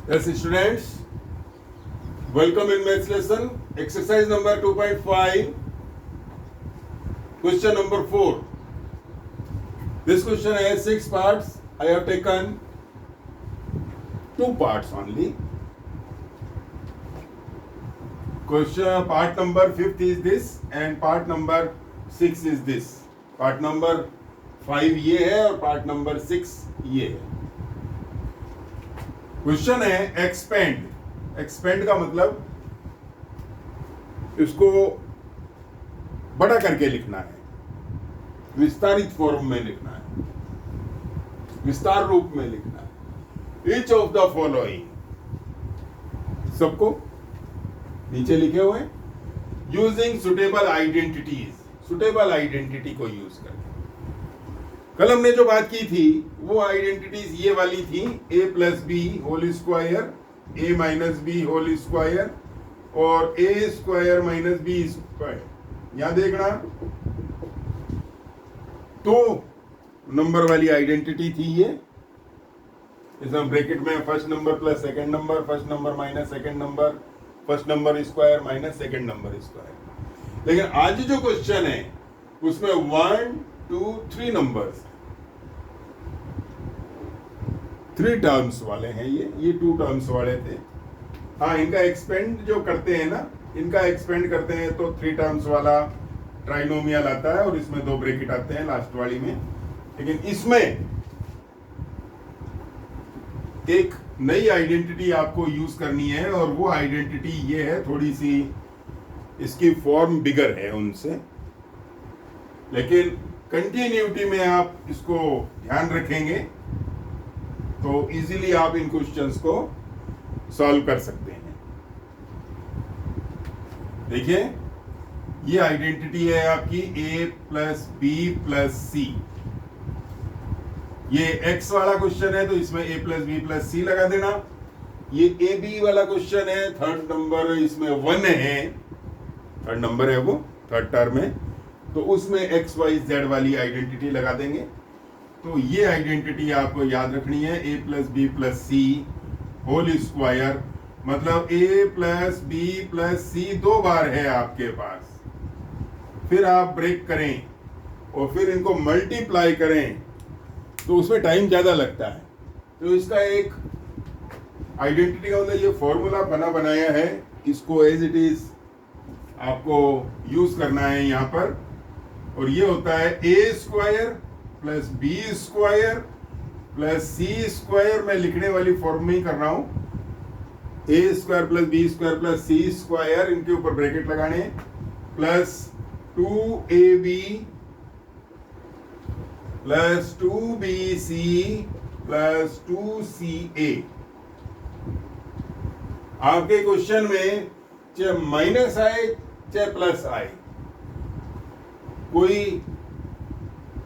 Yes, students, welcome in maths lesson. Exercise number 2.5, question number 4. This question has 6 parts. I have taken 2 parts only. Question part number 5th is this and part number 6 is this. Part number 5 ये है और part number 6 ये है. Question है expand का मतलब इसको बड़ा करके लिखना है, विस्तारित फॉर्म में लिखना है, विस्तार रूप में लिखना है. ईच ऑफ द फॉलोइंग, सबको नीचे लिखे हुए, using suitable identities, suitable identity को यूज करके. कल हमने जो बात की थी वो आइडेंटिटीज ये वाली थी, a plus b whole square, a minus b whole square और a square minus b square. यहां देखना, तो नंबर वाली आइडेंटिटी थी ये. इसमें ब्रैकेट में first number plus second number, first number minus second number, first number square minus second number square. लेकिन आज जो क्वेश्चन है उसमें 1 2 3 नंबर्स, 3 टर्म्स वाले हैं. ये 2 टर्म्स वाले थे. हाँ, इनका एक्सपेंड जो करते हैं ना, इनका एक्सपेंड करते हैं तो 3 टर्म्स वाला ट्राइनोमियल आता है और इसमें 2 ब्रैकेट आते हैं लास्ट वाली में. लेकिन इसमें एक नई आइडेंटिटी आपको यूज करनी है और वो आइडेंटिटी ये है, थोड़ी सी इसकी फॉर्म बिगर है उनसे, लेकिन कंटिन्यूटी में आप इसको ध्यान रखेंगे तो इजीली आप इन क्वेश्चंस को सॉल्व कर सकते हैं. देखिए, ये आइडेंटिटी है आपकी a प्लस बी प्लस सी. ये x वाला क्वेश्चन है तो इसमें a प्लस बी प्लस सी लगा देना. ये ए बी वाला क्वेश्चन है, थर्ड नंबर इसमें 1 है, थर्ड नंबर है वो, थर्ड टर्म है, तो उसमें एक्स वाई जेड वाली आइडेंटिटी लगा देंगे. तो ये आइडेंटिटी आपको याद रखनी है, a plus b plus c whole square, मतलब a plus b plus c 2 बार है आपके पास. फिर आप ब्रेक करें और फिर इनको मल्टीप्लाई करें तो उसमें टाइम ज़्यादा लगता है. तो इसका एक आइडेंटिटी का मतलब ये फॉर्मूला बनाया है, इसको एज इट इज आपको यूज करना है यहाँ पर. और ये होता है a square plus b square plus c square. मैं लिखने वाली फॉर्म में ही कर रहा हूं, a square plus b square plus c square, इनके ऊपर ब्रैकेट लगाने, plus 2ab plus 2bc plus 2ca. आपके क्वेश्चन में चाहे माइनस आए चाहे प्लस आए, कोई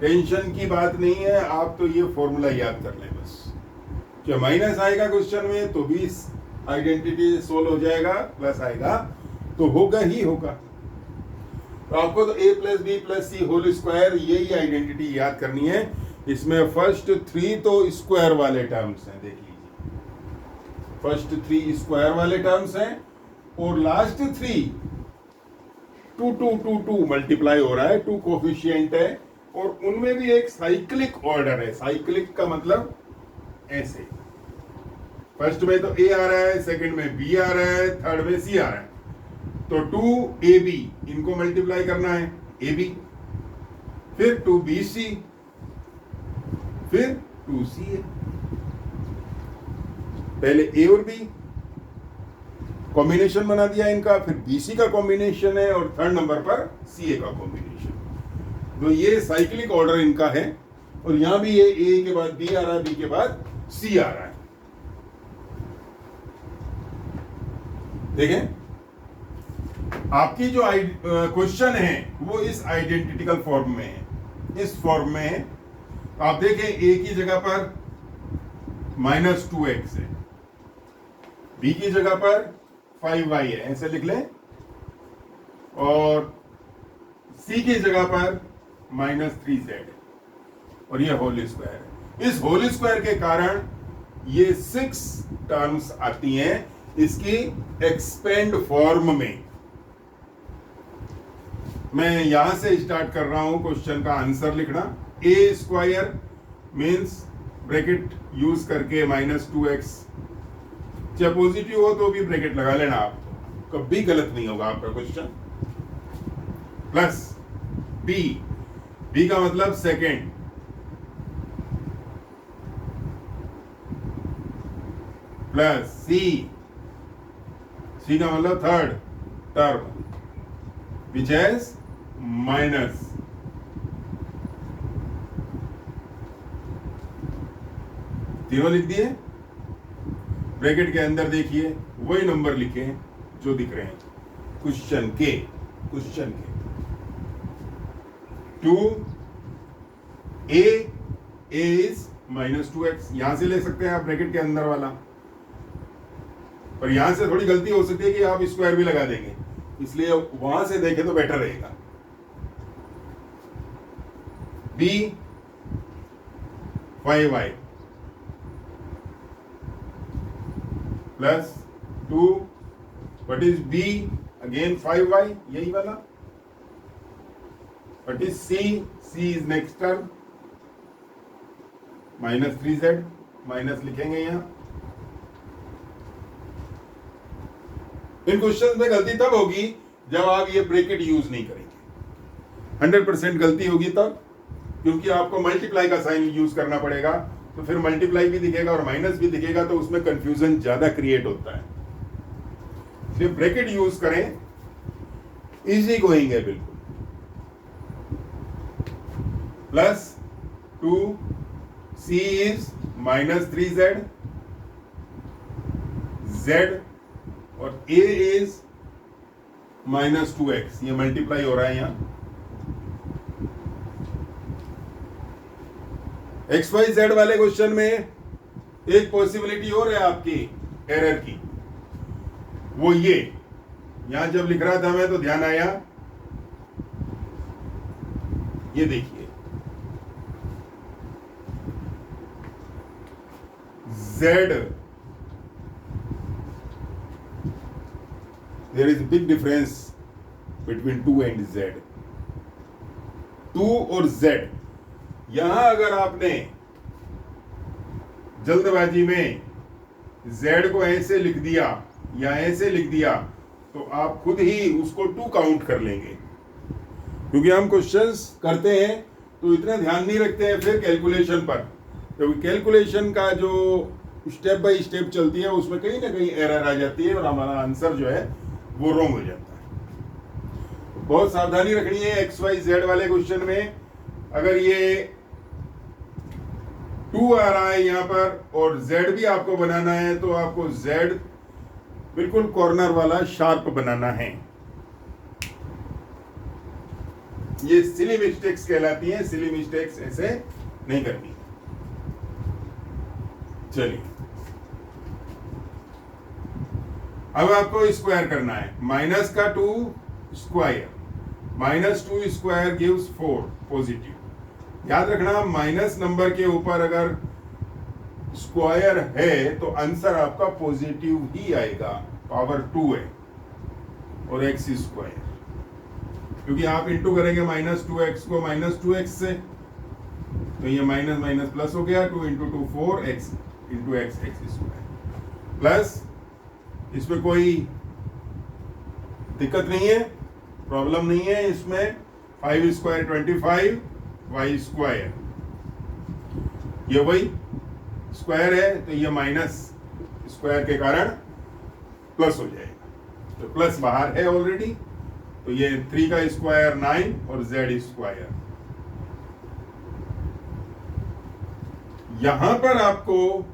टेंशन की बात नहीं है. आप तो ये फॉर्मूला याद कर लें बस. चाहे माइनस आएगा क्वेश्चन में तो भी आइडेंटिटी सोल्व हो जाएगा, प्लस आएगा तो होगा ही होगा. तो आपको तो a plus b plus c whole square यही आइडेंटिटी याद करनी है. इसमें फर्स्ट 3 तो स्क्वायर वाले टर्म्स हैं, देख लीजिए, फर्स्ट 3 स्क्वायर वाले टर्म्स हैं और लास्ट 3 2 मल्टीप्लाई हो रहा है, 2 कोफिशिएंट है और उनमें भी एक साइक्लिक ऑर्डर है. साइक्लिक का मतलब ऐसे, फर्स्ट में तो a आ रहा है, सेकंड में b आ रहा है, थर्ड में c आ रहा है. तो 2ab इनको मल्टीप्लाई करना है, ab, फिर 2bc, फिर 2ca. पहले a और b कॉम्बिनेशन बना दिया इनका, फिर bc का कॉम्बिनेशन है और थर्ड नंबर पर ca का कॉम्बिनेशन. तो ये साइक्लिक ऑर्डर इनका है. और यहां भी ये a के बाद b आ रहा है, b के बाद c आ रहा है. देखें, आपकी जो क्वेश्चन है वो इस आइडेंटिटिकल फॉर्म में है, इस फॉर्म में है. आप देखें, a की जगह पर -2x है, b की जगह पर 5y है, ऐसे लिख लें, और c की जगह पर -3z है और ये होल स्क्वायर है. इस होल स्क्वायर के कारण ये 6 टर्म्स आती हैं इसकी एक्सपेंड फॉर्म में। मैं यहां से स्टार्ट कर रहा हूं क्वेश्चन का आंसर लिखना। ए स्क्वायर मीन्स ब्रैकेट यूज करके -2x, चाहे पॉजिटिव हो तो भी ब्रैकेट लगा लेना आप, कभी गलत नहीं होगा आपका क्वेश्चन। प्लस बी का मतलब सेकेंड, प्लस सी का मतलब third term which has minus, तीनों लिख दिए। ब्रैकेट के अंदर देखिए वही नंबर लिखे जो दिख रहे हैं क्वेश्चन के 2a इज -2x, यहां से ले सकते हैं आप ब्रैकेट के अंदर वाला, पर यहां से थोड़ी गलती हो सकती है कि आप स्क्वायर भी लगा देंगे, इसलिए वहां से देखें तो बेटर रहेगा। b 5y plus 2, what is b again 5y, यही वाला। What is c is next term -3z, minus लिखेंगे यहां। इन क्वेश्चंस में गलती तब होगी जब आप ये ब्रैकेट यूज नहीं करेंगे, 100% गलती होगी तब, क्योंकि आपको मल्टीप्लाई का साइन यूज करना पड़ेगा, तो फिर मल्टीप्लाई भी दिखेगा और माइनस भी दिखेगा, तो उसमें कंफ्यूजन ज्यादा क्रिएट होता है। इसलिए ब्रैकेट यूज करें, इजी गोइंग है बिल्कुल। Plus 2c is -3z, z और a इज -2x, ये मल्टीप्लाई हो रहा है यहां। XYZ वाले क्वेश्चन में एक पॉसिबिलिटी और है आपकी एरर की, वो ये, यहां जब लिख रहा था मैं तो ध्यान आया, ये देखिए Z, there is a big difference between 2 and Z। 2 और Z, यहां अगर आपने जल्दबाजी में Z को ऐसे लिख दिया या ऐसे लिख दिया तो आप खुद ही उसको 2 काउंट कर लेंगे, क्योंकि हम क्वेश्चंस करते हैं तो इतना ध्यान नहीं रखते हैं फिर कैलकुलेशन पर, क्योंकि कैलकुलेशन का जो स्टेप बाय स्टेप चलती है उसमें कहीं ना कहीं एरर आ जाती है और हमारा आंसर जो है वो रॉन्ग हो जाता है। बहुत सावधानी रखनी है XYZ वाले क्वेश्चन में। अगर ये 2 आ रहा है यहाँ पर और Z भी आपको बनाना है तो आपको Z बिल्कुल कॉर्नर वाला शार्प बनाना है। ये सिली मिस्टेक्स कहलाती हैं, सिली मिस्टेक्स ऐसे नहीं करनी। चलिए अब आपको स्क्वायर करना है, माइनस का 2 स्क्वायर, -2 स्क्वायर गिव्स 4 पॉजिटिव। याद रखना माइनस नंबर के ऊपर अगर स्क्वायर है तो आंसर आपका पॉजिटिव ही आएगा, पावर 2 है और x स्क्वायर, क्योंकि आप इंटू करेंगे -2x को -2x से, तो ये माइनस माइनस प्लस हो गया, 2 × 2 4x × x स्क्वायर प्लस, इसमें कोई दिक्कत नहीं है, प्रॉब्लम नहीं है इसमें। 5 स्क्वायर 25, y स्क्वायर, ये वही स्क्वायर है तो ये माइनस स्क्वायर के कारण प्लस हो जाएगा, तो प्लस बाहर है ऑलरेडी, तो ये 3 का स्क्वायर 9 और z स्क्वायर। यहां पर आपको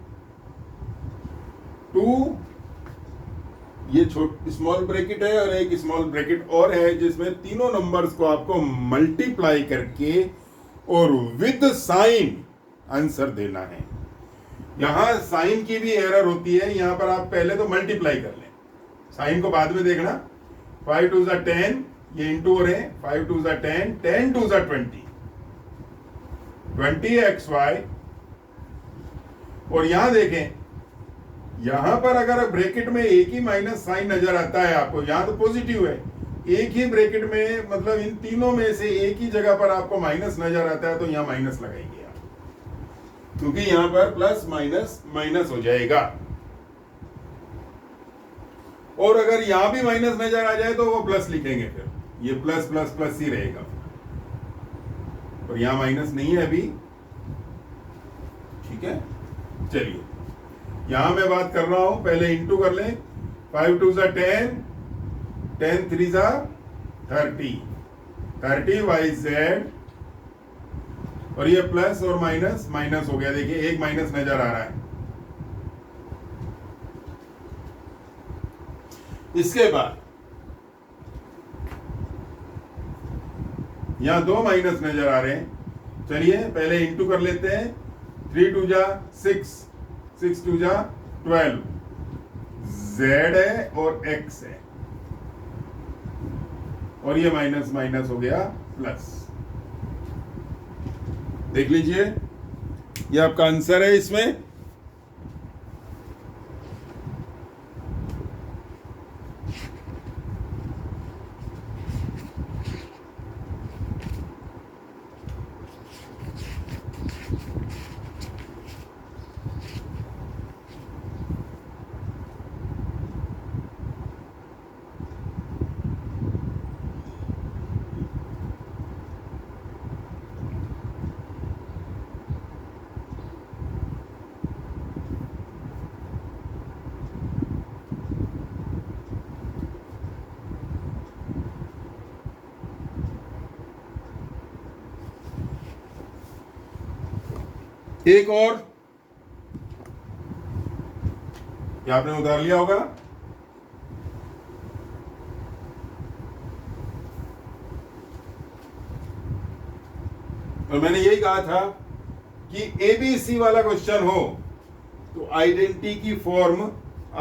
2, ये स्मॉल ब्रैकेट है और एक स्मॉल ब्रैकेट और है जिसमें तीनों नंबर्स को आपको मल्टीप्लाई करके और विद साइन आंसर देना है। यहां साइन की भी एरर होती है, यहां पर आप पहले तो मल्टीप्लाई कर लें, साइन को बाद में देखना। 5 2 10, ये इंटू हो रहे हैं, 5 2 10, 10 2 20, 20xy, और यहां देखें यहां पर अगर ब्रैकेट में एक ही माइनस साइन नजर आता है आपको, यहां तो पॉजिटिव है, एक ही ब्रैकेट में मतलब इन तीनों में से एक ही जगह पर आपको माइनस नजर आता है तो यहां माइनस लगाएंगे आप, क्योंकि यहां पर प्लस माइनस माइनस हो जाएगा। और अगर यहां भी माइनस नजर आ जाए तो वो प्लस लिखेंगे, फिर ये प्लस प्लस प्लस ही रहेगा। और यहां माइनस नहीं है अभी, ठीक है। चलिए यहां मैं बात कर रहा हूं, पहले इंटू कर लें। 5 2 10, 10 3 30, 30 YZ, और ये प्लस और माइनस माइनस हो गया। देखिए एक माइनस नजर आ रहा है। इसके बाद यहां दो माइनस नजर आ रहे हैं। चलिए पहले इंटू कर लेते हैं। 3 2 6, 6 2 12, Z है और X है, और ये माइनस माइनस हो गया प्लस। देख लीजिए ये आपका आंसर है इसमें। एक और ये आपने उतार लिया होगा। और मैंने यही कहा था कि एबीसी वाला क्वेश्चन हो तो आइडेंटिटी की फॉर्म,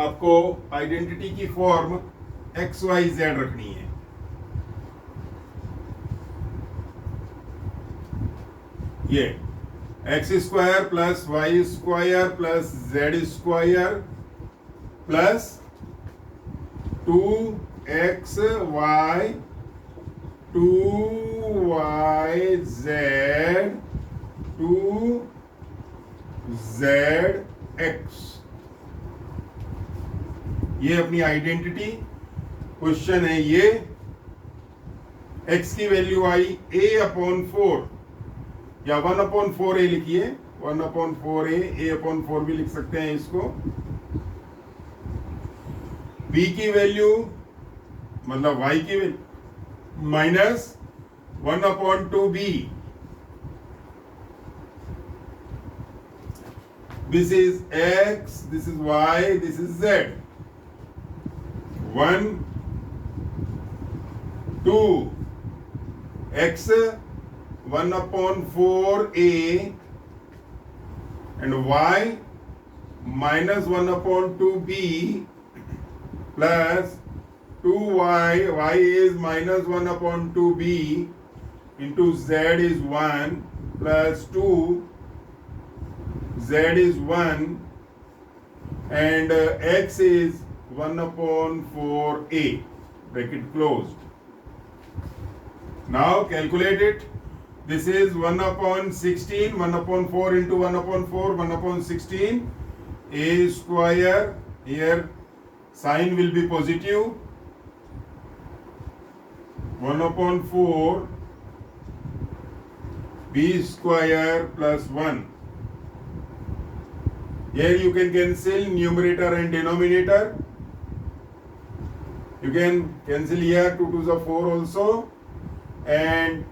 आपको आइडेंटिटी की फॉर्म XYZ रखनी है। ये x square plus y square plus z square plus 2XY 2YZ 2ZX, ये अपनी आइडेंटिटी क्वेश्चन है। ये x की वैल्यू आई A/4 या 1/4A लिखिए, 1/4A, A/4 भी लिख सकते हैं इसको। b की वैल्यू मतलब y की value minus 1/2b, this is x, this is y, this is z। 1 2 x 1/4a and y minus 1/2b plus 2y, y is minus 1/2b into z is 1 plus 2, z is 1 and x is 1/4a, bracket closed. Now calculate it. This is 1/16, 1/4 into 1/4, 1/16, a square, here sign will be positive, 1/4 b square plus 1. Here you can cancel numerator and denominator. You can cancel here 2 2s are 4 also, and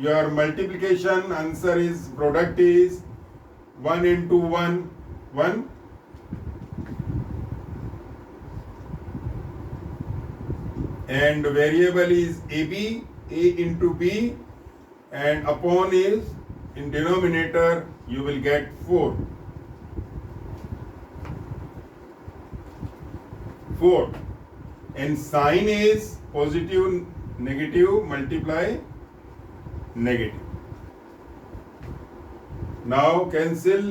your multiplication answer is, product is 1 into 1 1, and variable is AB, A into B, and upon is in denominator you will get 4, and sign is positive negative multiply negative. Now cancel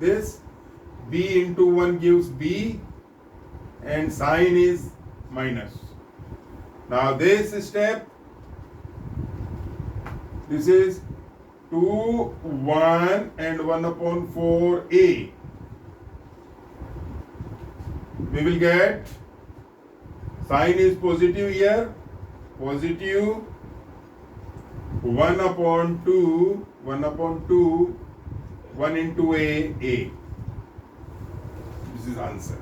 this, b into 1 gives b, and sign is minus. Now this step, this is 2, 1 and 1 upon 4a. We will get sign is positive here, positive 1 upon 2, 1 upon 2, 1 into a. This is answer.